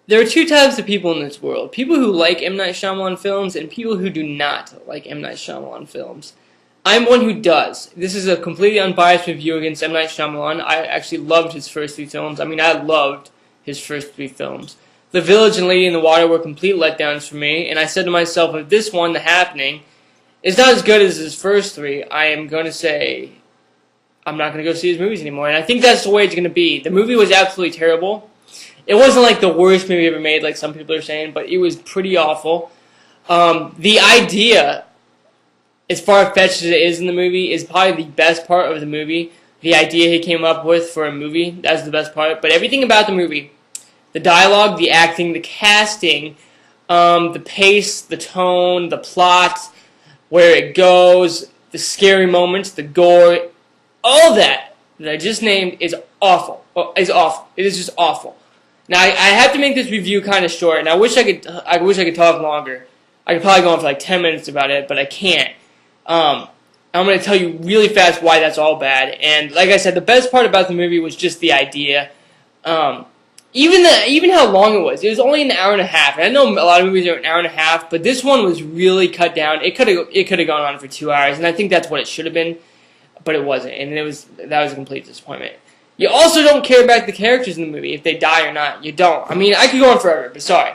There are two types of people in this world. People who like M. Night Shyamalan films and people who do not like M. Night Shyamalan films. I'm one who does. This is a completely unbiased review against M. Night Shyamalan. I actually loved his first three films. I mean, I loved his first three films. The Village and Lady in the Water were complete letdowns for me, and I said to myself, if this one, The Happening, is not as good as his first three, I am going to say I'm not going to go see his movies anymore. And I think that's the way it's going to be. The movie was absolutely terrible. It wasn't like the worst movie ever made, like some people are saying, but it was pretty awful. The idea, as far-fetched as it is in the movie, is probably the best part of the movie. The idea he came up with for a movie, that's the best part. But everything about the movie, the dialogue, the acting, the casting, the pace, the tone, the plot, where it goes, the scary moments, the gore, all that I just named is awful. Is awful. It is just awful. Now I have to make this review kind of short, and I wish I could talk longer. I could probably go on for like 10 minutes about it, but I can't. I'm going to tell you really fast why that's all bad. And like I said, the best part about the movie was just the idea. Even how long it was. It was only an hour and a half. And I know a lot of movies are an hour and a half, but this one was really cut down. It could have gone on for 2 hours, and I think that's what it should have been, but it wasn't. And that was a complete disappointment. You also don't care about the characters in the movie, if they die or not. You don't. I mean, I could go on forever, but sorry.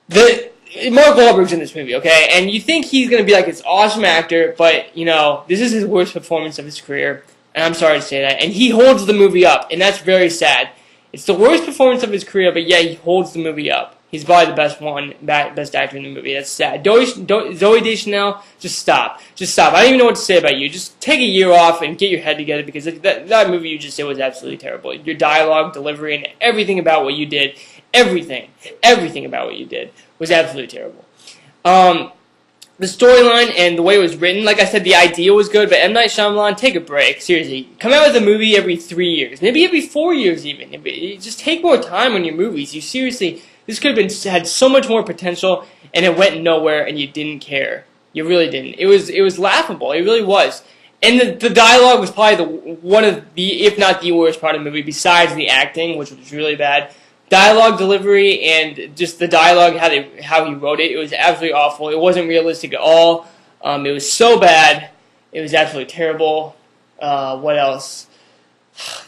Mark Wahlberg's in this movie, okay? And you think he's going to be like this awesome actor, but, you know, this is his worst performance of his career. And I'm sorry to say that. And he holds the movie up, and that's very sad. It's the worst performance of his career, but yeah, he holds the movie up. He's probably the best actor in the movie. That's sad. Zooey Deschanel, just stop. Just stop. I don't even know what to say about you. Just take a year off and get your head together, because that movie you just did was absolutely terrible. Your dialogue, delivery, and everything about what you did, everything about what you did was absolutely terrible. The storyline and the way it was written, like I said, the idea was good, but M. Night Shyamalan, take a break. Seriously. Come out with a movie every 3 years. Maybe every 4 years even. Just take more time on your movies. You seriously, this could have had so much more potential, and it went nowhere, and you didn't care. You really didn't. It was laughable. It really was. And the dialogue was probably one of the, if not the worst part of the movie, besides the acting, which was really bad. Dialogue delivery and just the dialogue, how he wrote it, it was absolutely awful. It wasn't realistic at all. It was so bad. It was absolutely terrible. What else?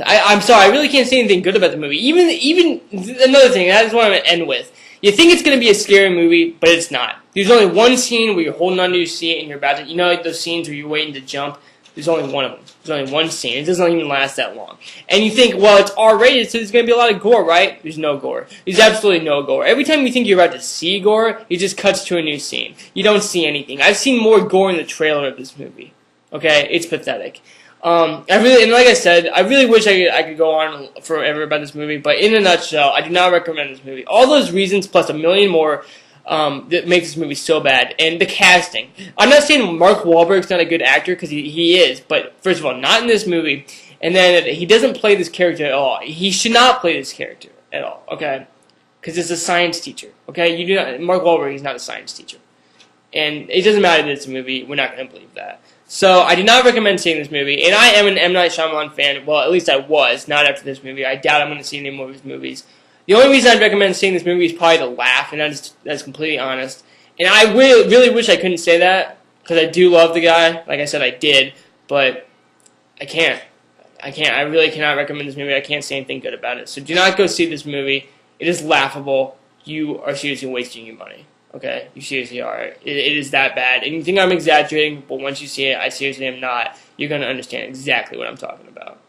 I'm sorry, I really can't say anything good about the movie. Even another thing, that's what I'm going to end with. You think it's going to be a scary movie, but it's not. There's only one scene where you're holding onto your seat and you're about to, you know, like those scenes where you're waiting to jump. There's only one of them. There's only one scene. It doesn't even last that long. And you think, well, it's R-rated, so there's going to be a lot of gore, right? There's no gore. There's absolutely no gore. Every time you think you're about to see gore, it just cuts to a new scene. You don't see anything. I've seen more gore in the trailer of this movie. Okay? It's pathetic. And like I said, I really wish I could go on forever about this movie, but in a nutshell, I do not recommend this movie. All those reasons, plus a million more, that makes this movie so bad. And the casting. I'm not saying Mark Wahlberg's not a good actor, because he is, but first of all, not in this movie. And then he doesn't play this character at all. He should not play this character at all, okay? Because it's a science teacher, okay? Mark Wahlberg is not a science teacher. And it doesn't matter that it's a movie, we're not going to believe that. So, I do not recommend seeing this movie, and I am an M. Night Shyamalan fan. Well, at least I was, not after this movie. I doubt I'm going to see any more of his movies. The only reason I'd recommend seeing this movie is probably to laugh, and that's completely honest. And I really wish I couldn't say that, because I do love the guy. Like I said, I did, but I can't. I really cannot recommend this movie. I can't say anything good about it. So do not go see this movie. It is laughable. You are seriously wasting your money. Okay? You seriously are. It is that bad. And you think I'm exaggerating, but once you see it, I seriously am not. You're going to understand exactly what I'm talking about.